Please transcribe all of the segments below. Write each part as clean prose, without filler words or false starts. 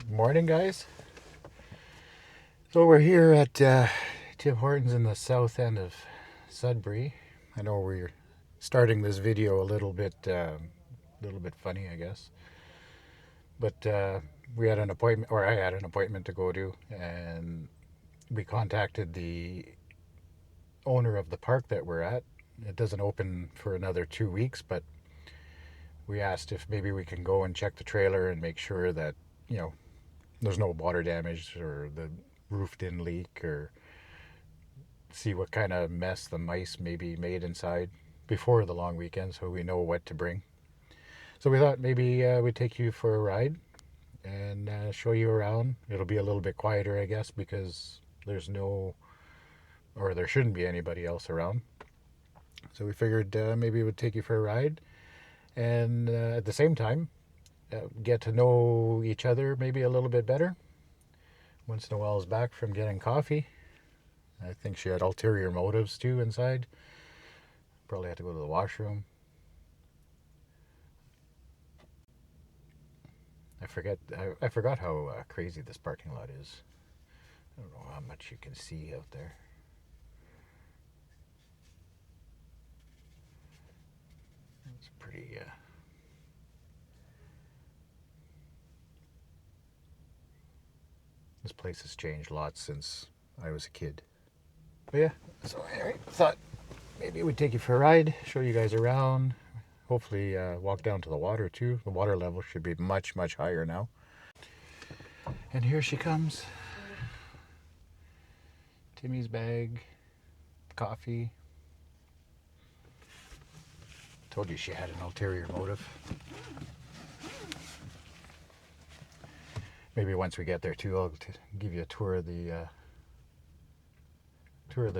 Morning, guys. So we're here at Tim Hortons in the south end of Sudbury. I know we're starting this video a little bit funny, I guess. But we had an appointment, or I had an appointment to go to, and we contacted the owner of the park that we're at. It doesn't open for another 2 weeks, but we asked if maybe we can go and check the trailer and make sure that, there's no water damage or the roof didn't leak, or see what kind of mess the mice maybe made inside before the long weekend, so we know what to bring. So we thought maybe we'd take you for a ride and show you around. It'll be a little bit quieter, I guess, because there shouldn't be anybody else around. So we figured maybe we'd take you for a ride, and at the same time get to know each other maybe a little bit better. Once Noelle's back from getting coffee, I think she had ulterior motives too inside. Probably had to go to the washroom. I forgot how crazy this parking lot is. I don't know how much you can see out there. It's pretty this place has changed lots since I was a kid. But yeah, so anyway, thought maybe we'd take you for a ride, show you guys around, hopefully walk down to the water too. The water level should be much, much higher now. And here she comes. Timmy's bag, coffee. Told you she had an ulterior motive. Maybe once we get there too, I'll give you a tour of the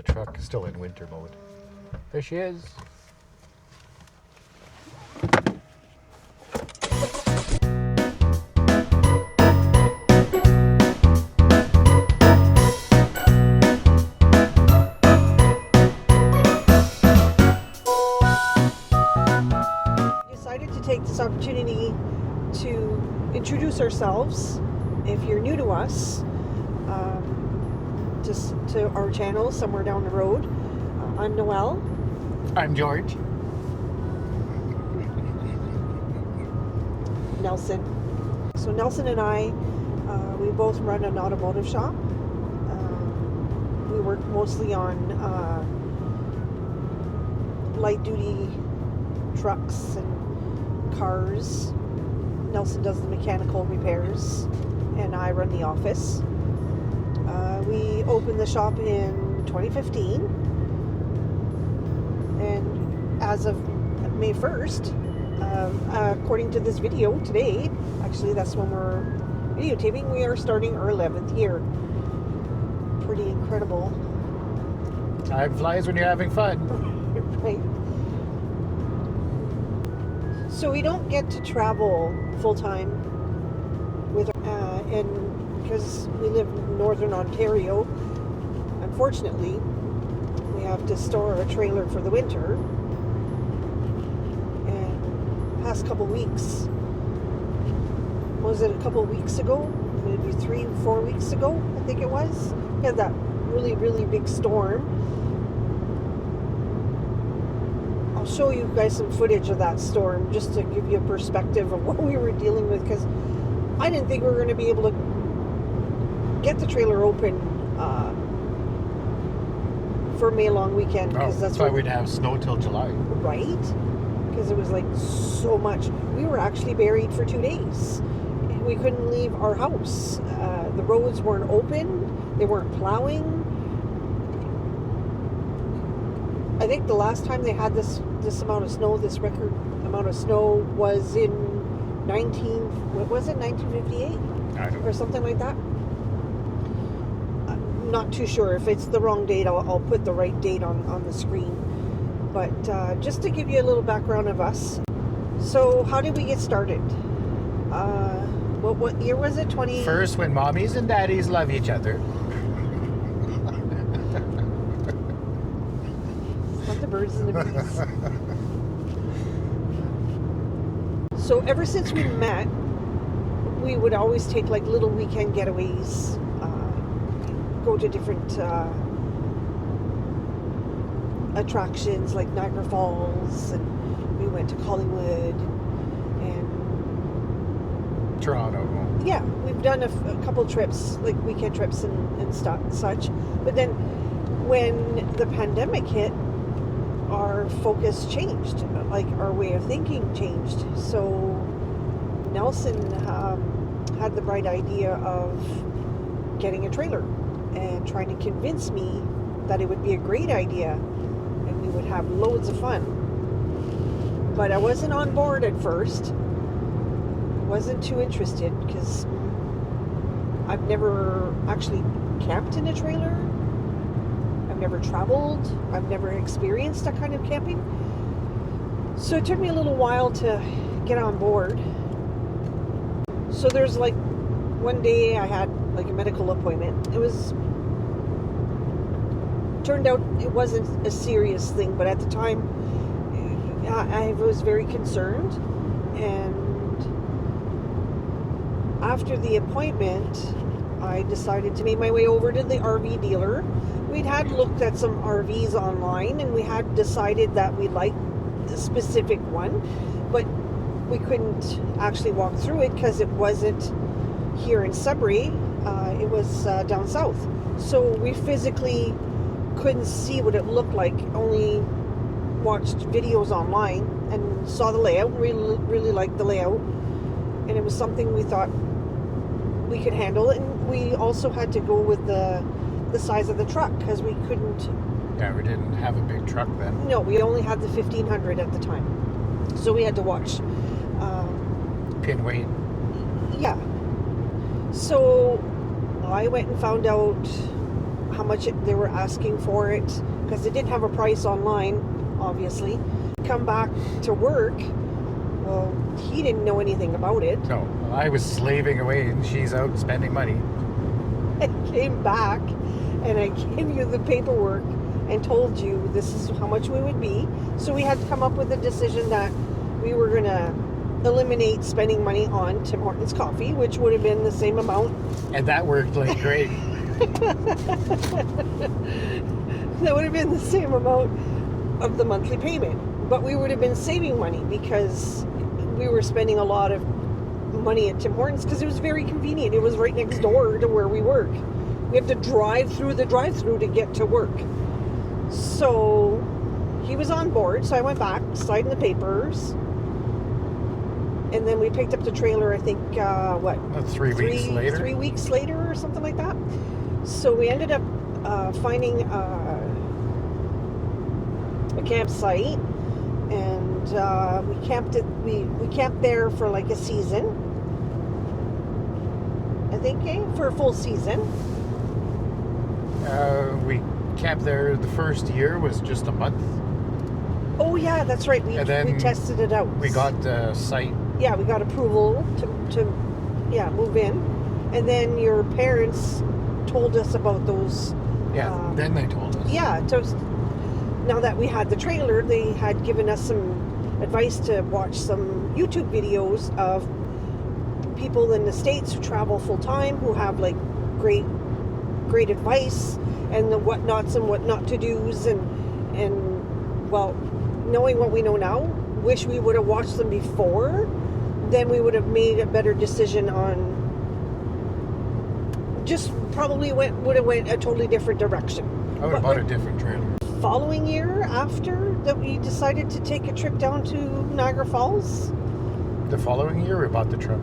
truck. Still in winter mode. There she is. Decided to take this opportunity to introduce ourselves. If you're new to us, just to our channel somewhere down the road, I'm Noelle. I'm George. Nelson. So Nelson and I, we both run an automotive shop. We work mostly on light duty trucks and cars. Nelson does the mechanical repairs, and I run the office. We opened the shop in 2015, and as of May 1st, according to this video today, actually that's when we're videotaping, we are starting our 11th year. Pretty incredible. Time flies when you're having fun. Right. So we don't get to travel full-time with and because we live in northern Ontario, unfortunately we have to store a trailer for the winter. And past couple weeks, was it a couple weeks ago, maybe 3-4 weeks ago, I think it was, we had that really, really big storm. I'll show you guys some footage of that storm just to give you a perspective of what we were dealing with, because I didn't think we were going to be able to get the trailer open for May long weekend, because that's why we'd have snow till July. Right? Because it was like so much. We were actually buried for 2 days. We couldn't leave our house. The roads weren't open. They weren't plowing. I think the last time they had this amount of snow, this record amount of snow, was in 1958? Or something like that. I'm not too sure. If it's the wrong date, I'll put the right date on the screen. But just to give you a little background of us. So how did we get started? What year was it? First, when mommies and daddies love each other. Not the birds and the bees. So ever since we met, we would always take like little weekend getaways, go to different attractions like Niagara Falls, and we went to Hollywood and Toronto. yeah, we've done a couple trips, like weekend trips and such. But then when the pandemic hit, our focus changed, like our way of thinking changed. So Nelson had the bright idea of getting a trailer and trying to convince me that it would be a great idea and we would have loads of fun. But I wasn't on board at first. Wasn't too interested because I've never actually camped in a trailer. I've never traveled. I've never experienced that kind of camping. So it took me a little while to get on board. So there's like one day I had like a medical appointment. Turned out it wasn't a serious thing, but at the time I was very concerned. And after the appointment, I decided to make my way over to the RV dealer. We'd had looked at some RVs online and we had decided that we liked a specific one, but we couldn't actually walk through it because it wasn't here in Sudbury. It was down south. So we physically couldn't see what it looked like, only watched videos online and saw the layout. Really liked the layout, and it was something we thought we could handle. And we also had to go with the size of the truck because we couldn't. Yeah, we didn't have a big truck then. No, we only had the 1500 at the time, so we had to watch. Pin weight. Yeah. So I went and found out how much they were asking for it because they didn't have a price online, obviously. Come back to work. Well, he didn't know anything about it. No, I was slaving away and she's out spending money. I came back and I gave you the paperwork and told you this is how much we would be. So we had to come up with a decision that we were going to eliminate spending money on Tim Hortons coffee, which would have been the same amount. And that worked like great. That would have been the same amount of the monthly payment. But we would have been saving money because we were spending a lot of money at Tim Hortons because it was very convenient. It was right next door to where we work. We have to drive through the drive-through to get to work. So he was on board. So I went back, signed the papers, and then we picked up the trailer, I think, 3 weeks later? 3 weeks later or something like that. So we ended up finding a campsite, and we camped there for like a season, I think, for a full season. We camped there. The first year was just a month. Oh yeah, that's right. We tested it out. We got the site. Yeah, we got approval to move in, and then your parents told us about those. Yeah, then they told us. Yeah, now that we had the trailer, they had given us some advice to watch some YouTube videos of people in the States who travel full time, who have like great advice and the what nots and what not to do's, and well, knowing what we know now, wish we would have watched them before. Then we would have made a better decision on. Just probably would have went a totally different direction. I would have bought a different trailer. Following year, after that, we decided to take a trip down to Niagara Falls. The following year, we bought the truck.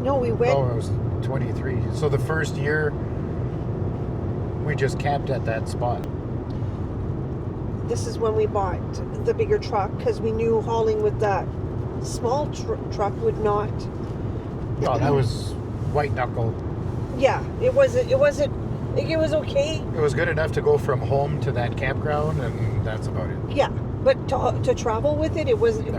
No, we went. Oh, I was 23. So the first year, we just camped at that spot. This is when we bought the bigger truck because we knew hauling with that small truck would not. Oh, that was white knuckle. Yeah, it wasn't. It was okay. It was good enough to go from home to that campground, and that's about it. Yeah, but to travel with it, it wasn't.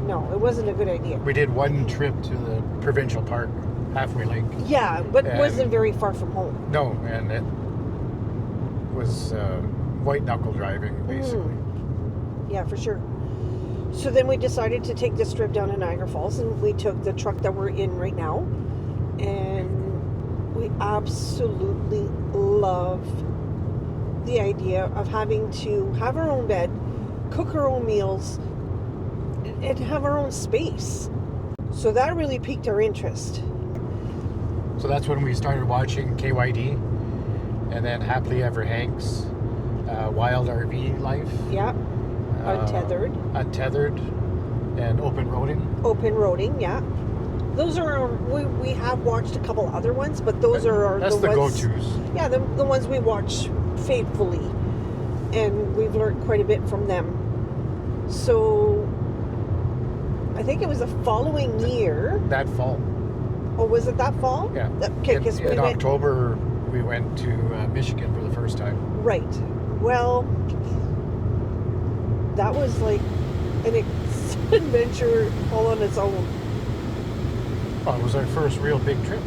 No, it wasn't a good idea. We did one trip to the provincial park, Halfway Lake. Yeah, but it wasn't very far from home. No, and it was white knuckle driving, basically. Yeah, for sure. So then we decided to take this trip down to Niagara Falls, and we took the truck that we're in right now, and we absolutely love the idea of having to have our own bed, cook our own meals, and have our own space. So that really piqued our interest. So that's when we started watching KYD, and then Happily Ever Hank's Wild RV Life. Yeah. Untethered, and Open Roading. Open Roading, yeah. Those are we have watched a couple other ones, but those are that's the ones, go-tos. Yeah, the ones we watch faithfully, and we've learned quite a bit from them. So I think it was the following year. That fall. Oh, was it that fall? Yeah. Okay, because in October we went to Michigan for the first time. Right. Well, that was like an adventure all on its own. Well, it was our first real big trip.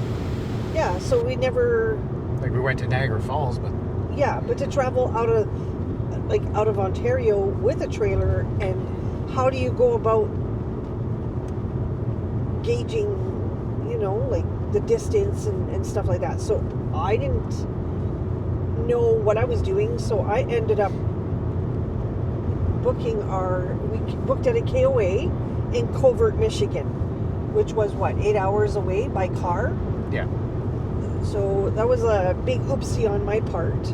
Yeah, so we never... Like, we went to Niagara Falls, but... Yeah, but to travel out of Ontario with a trailer, and how do you go about gauging, like the distance and stuff like that. So I didn't know what I was doing, so I ended up we booked at a KOA in Covert, Michigan, which was 8 hours away by car. Yeah. So that was a big oopsie on my part,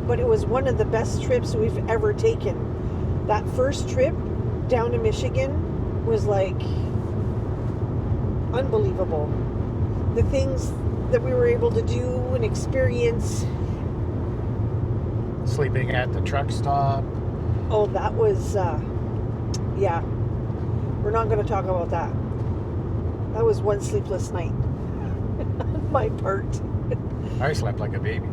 but it was one of the best trips we've ever taken. That first trip down to Michigan was like unbelievable. The things that we were able to do and experience. Sleeping at the truck stop. Oh, that was, yeah. We're not going to talk about that. That was one sleepless night on my part. I slept like a baby.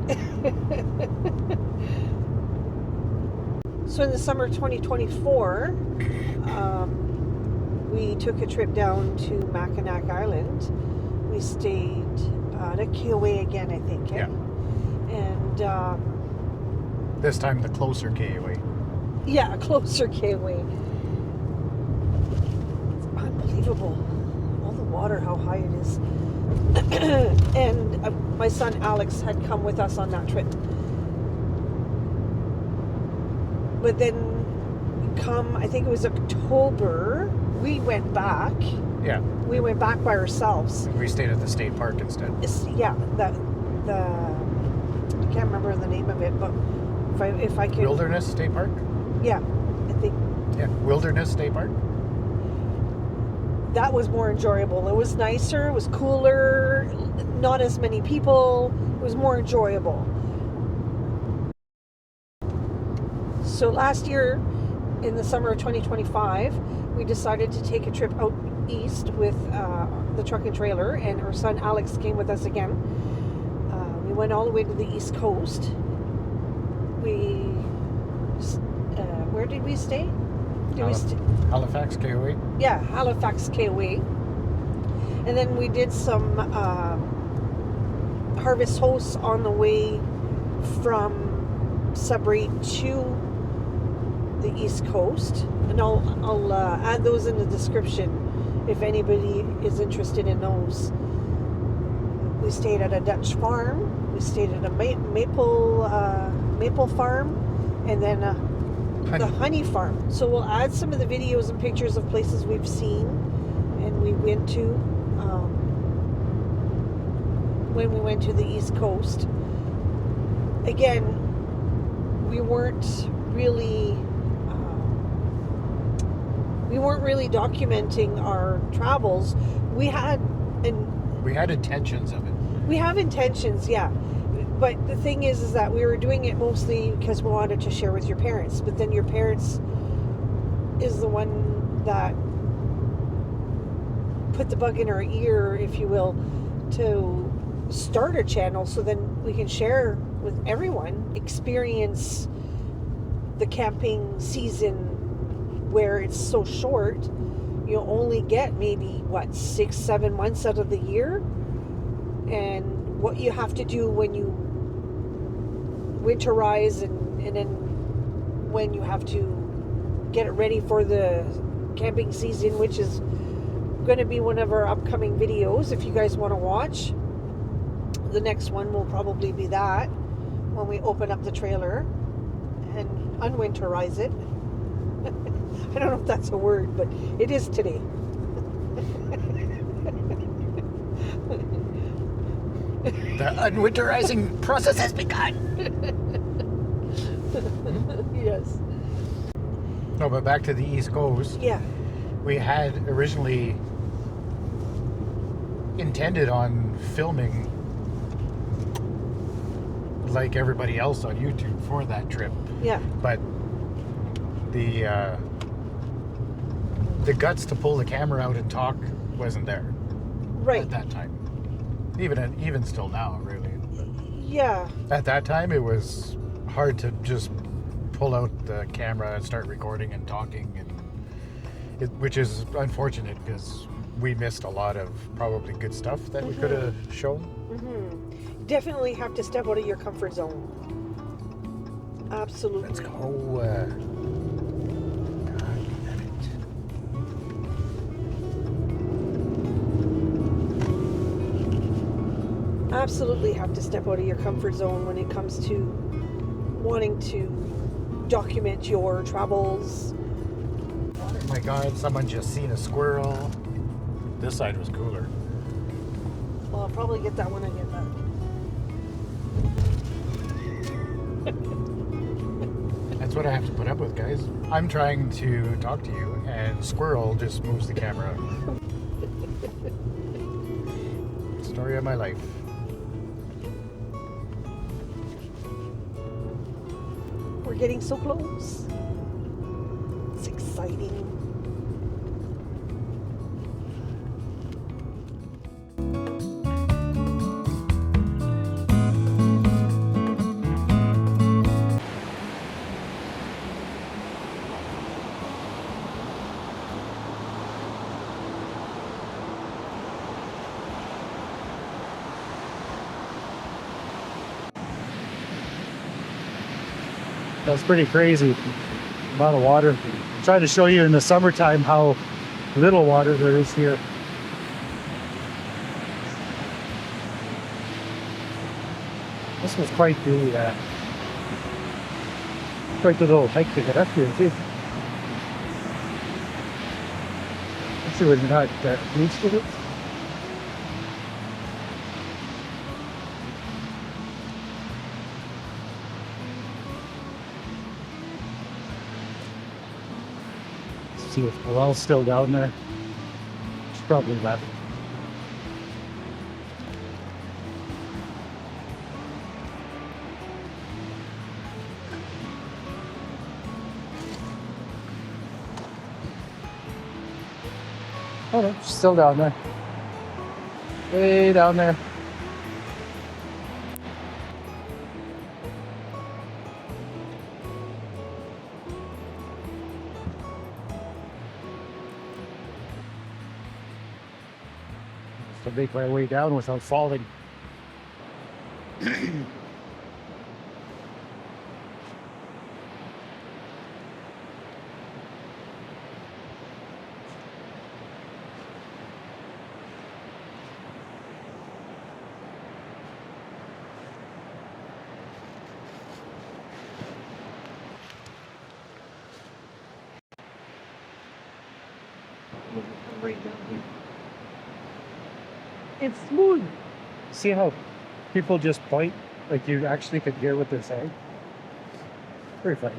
So in the summer of 2024, we took a trip down to Mackinac Island. We stayed at a KOA again, I think. Yeah. And this time the closer KOA. Yeah, a closer KOA. It's unbelievable. All the water, how high it is. And my son Alex had come with us on that trip. But then I think it was October, we went back. Yeah. We went back by ourselves. We stayed at the state park instead. Yeah, I can't remember the name of it, but if I could... Wilderness State Park? Yeah, I think... Yeah, Wilderness State Park. That was more enjoyable. It was nicer, it was cooler, not as many people. It was more enjoyable. So last year, in the summer of 2025, we decided to take a trip out east with the truck and trailer, and our son Alex came with us again. We went all the way to the East Coast. Where did we stay? Halifax KOA? Yeah, Halifax KOA. And then we did some harvest hosts on the way from Sudbury to the East Coast. And I'll add those in the description if anybody is interested in those. We stayed at a Dutch farm. We stayed at a maple farm, and then the honey farm. So we'll add some of the videos and pictures of places we've seen and we went to when we went to the East Coast. Again, we weren't really documenting our travels. We had intentions of it. We have intentions, yeah. But the thing is that we were doing it mostly because we wanted to share with your parents. But then your parents is the one that put the bug in our ear, if you will, to start a channel so then we can share with everyone, experience the camping season where it's so short. You only get maybe 6-7 months out of the year, and what you have to do when you winterize and then when you have to get it ready for the camping season, which is going to be one of our upcoming videos. If you guys want to watch, the next one will probably be that, when we open up the trailer and unwinterize it. I don't know if that's a word, but it is today. The unwinterizing process has begun. Yes. No, but back to the East Coast. Yeah. We had originally intended on filming like everybody else on YouTube for that trip. Yeah. But the guts to pull the camera out and talk wasn't there Right. at that time. Even still now, really. Yeah. At that time, it was hard to just pull out the camera and start recording and talking, which is unfortunate because we missed a lot of probably good stuff that we could have shown. Definitely have to step out of your comfort zone. Absolutely. Let's go. God damn it. Absolutely have to step out of your comfort zone when it comes to wanting to document your travels. Oh my God, someone just seen a squirrel. This side was cooler. Well, I'll probably get that when I get back. That's what I have to put up with, guys. I'm trying to talk to you, and squirrel just moves the camera. Story of my life. We're getting so close. It's exciting. That's pretty crazy. Amount of water. I'm trying to show you in the summertime how little water there is here. This was quite the little hike to get up here too. Actually, we're not reached it. See if Noelle's still down there. She's probably left. Oh no, she's still down there. Way down there. To make my way down without falling. Right down here. It's smooth. See how people just point like you actually could hear what they're saying? Very funny.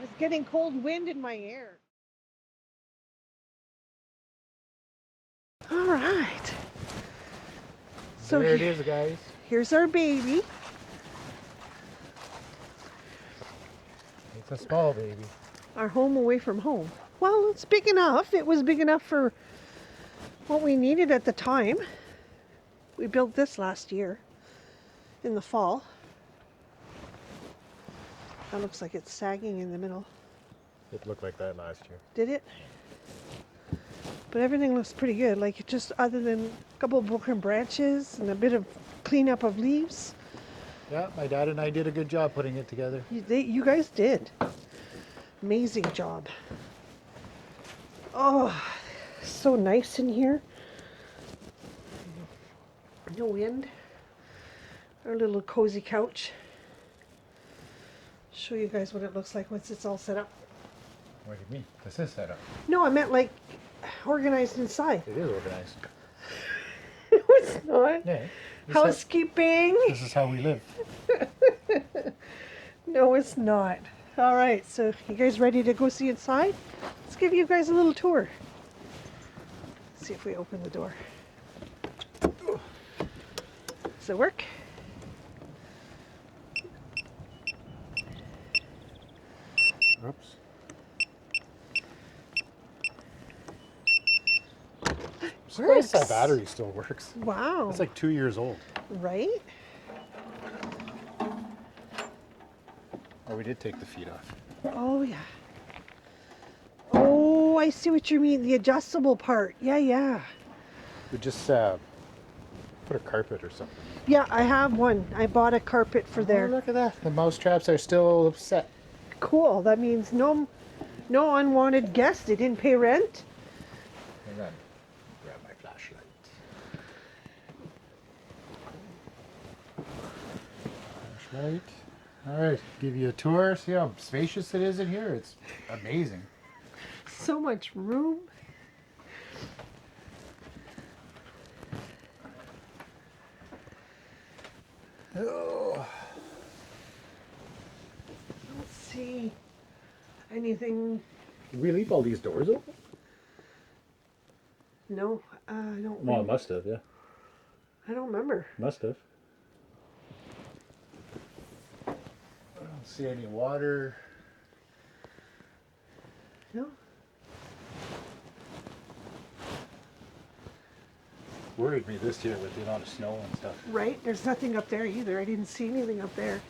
It's getting cold wind in my hair. All right. So there it is, guys. here's our baby. It's a small baby. Our home away from home. Well, it's big enough. It was big enough for what we needed at the time. We built this last year in the fall. That looks like it's sagging in the middle. It looked like that last year. Did it? But everything looks pretty good. Like, it just, other than a couple of broken branches and a bit of cleanup of leaves. Yeah, my dad and I did a good job putting it together. You guys did. Amazing job. Oh, so nice in here. No wind. Our little cozy couch. Show you guys what it looks like once it's all set up. What do you mean? This is set up. No, I meant like organized inside. It is organized. No, it's not. Yeah. Housekeeping. This is how we live. No, it's not. All right, so you guys ready to go see inside? Let's give you guys a little tour. Let's see if we open the door. Does it work? Oops. Surprised that battery still works. Wow. It's like 2 years old. Right? Oh, we did take the feet off. Oh, yeah. Oh, I see what you mean. The adjustable part. Yeah, yeah. We just put a carpet or something. Yeah, I have one. I bought a carpet for Oh, there. look at that. The mouse traps are still set. Cool. That means no unwanted guests. They didn't pay rent. Hang on. Grab my flashlight. Flashlight. All right, give you a tour. See how spacious it is in here? It's amazing. So much room. Oh. Let's see. Anything? Did we leave all these doors open? No, I don't. Well, it must have, yeah. I don't remember. Must have. I don't see any water. No. Worried me this year with the amount of snow and stuff. Right? There's nothing up there either. I didn't see anything up there.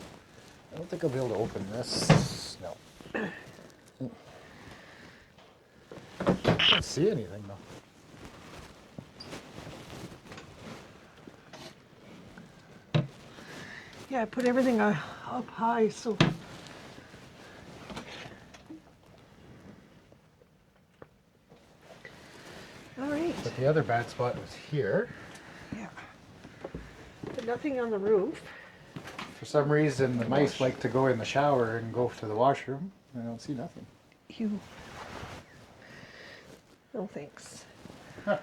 I don't think I'll be able to open this. No. I don't see anything though. Yeah, I put everything up high, so. All right. But the other bad spot was here. Yeah. But nothing on the roof. For some reason, the mice like to go in the shower and go to the washroom. I don't see nothing. You. No thanks. Huh.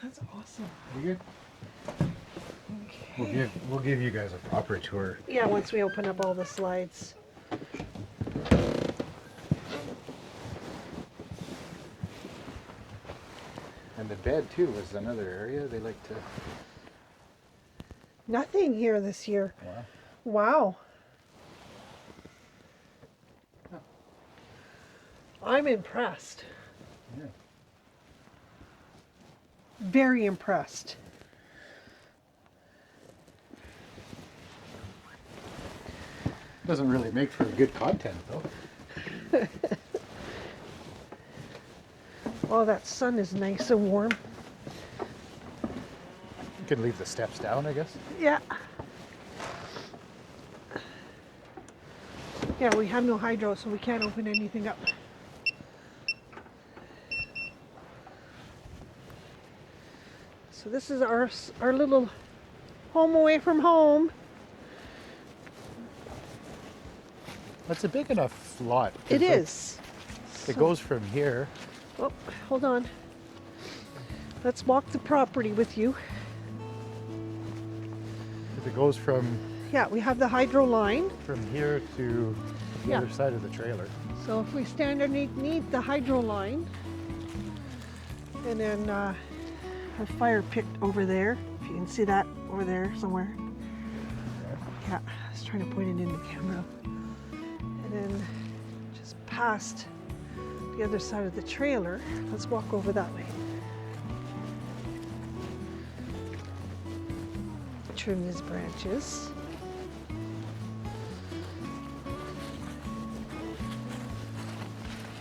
That's awesome. You good? Okay. We'll give you guys a proper tour. Yeah, once we open up all the slides. And the bed too was another area they like to. Nothing here this year. Wow. Wow. Huh. I'm impressed. Yeah. Very impressed. Doesn't really make for good content though. Oh, that sun is nice and warm. You could leave the steps down, I guess. Yeah. Yeah, we have no hydro, so we can't open anything up. So this is our little home away from home. That's a big enough lot. It is. It goes from here. Oh, hold on. Let's walk the property with you. It goes from Yeah, we have the hydro line. here to the Yeah. other side of the trailer. So if we stand underneath the hydro line, and then a fire pit over there. If you can see that over there somewhere. Yeah, I was trying to point it in the camera. And then just past the other side of the trailer. Let's walk over that way. Trim these branches.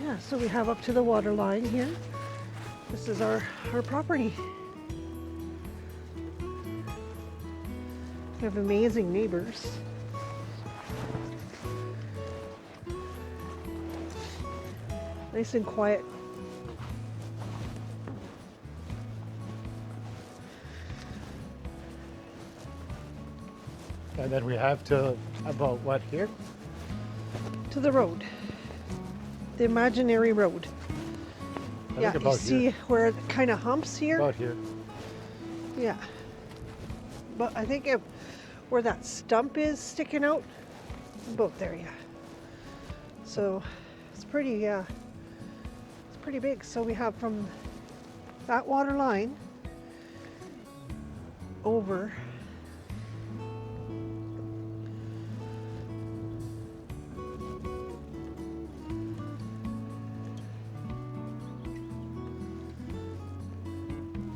Yeah, so we have up to the water line here. This is our property. We have amazing neighbors. Nice and quiet. And then we have to about what here? To the road. The imaginary road. I Yeah, think you about see here. where it kind of humps here? About here. Yeah. But I think where that stump is sticking out, about there, yeah. So it's pretty, it's pretty big. So we have from that water line over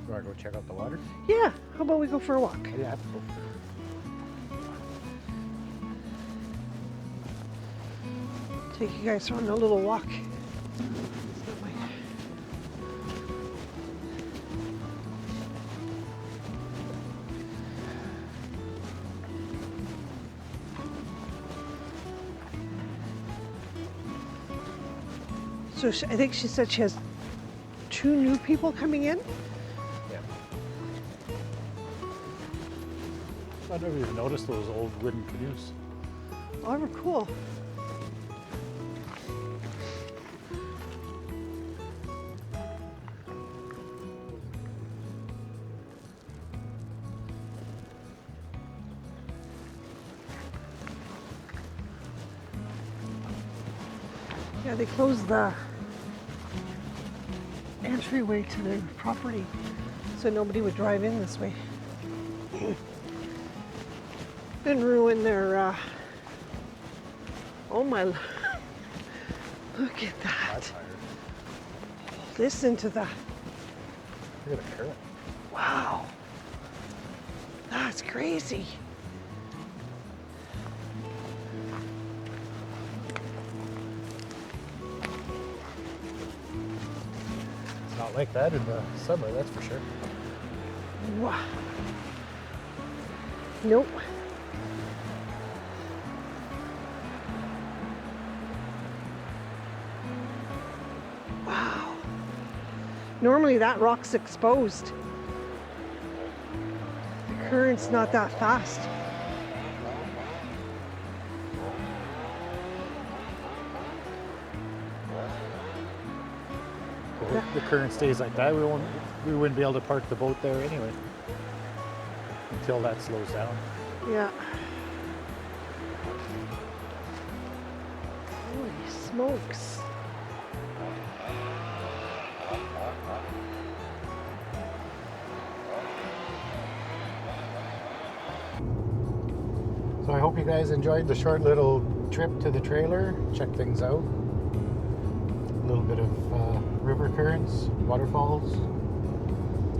You want to go check out the water? Yeah, how about we go for a walk? Yeah. Take you guys on a little walk. So I think she said she has 2 new people coming in. Yeah. I never even noticed those old wooden canoes. Oh, they were cool. Yeah, they closed the entryway to their property so nobody would drive in this way and ruin their oh my, look at that. That's higher. Listen to that. Look at the current. Wow, that's crazy. It's not like that in the summer, that's for sure. Wow. Nope. Wow. Normally that rock's exposed. The current's not that fast. If the current stays like that, we wouldn't be able to park the boat there anyway until that slows down. Yeah. Holy smokes. So I hope you guys enjoyed the short little trip to the trailer. Check things out. A little bit of river currents, waterfalls,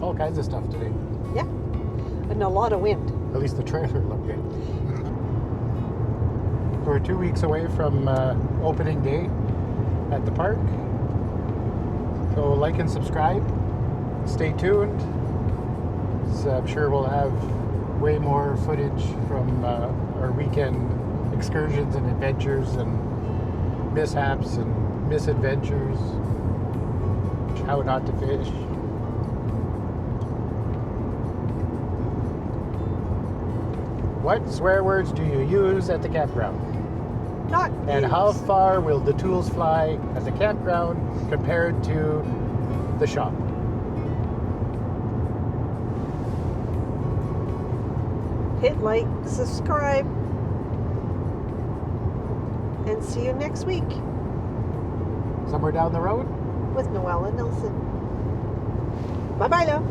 all kinds of stuff today. Yeah. And a lot of wind. At least the trailer looked good. We're 2 weeks away from opening day at the park. So like and subscribe. Stay tuned. So I'm sure we'll have way more footage from our weekend excursions and adventures and mishaps and misadventures. How not to fish. What swear words do you use at the campground? Not And use. how far will the tools fly at the campground compared to the shop? Hit like, subscribe, and see you next week Somewhere down the road? with Noelle and Nelson. Bye-bye now.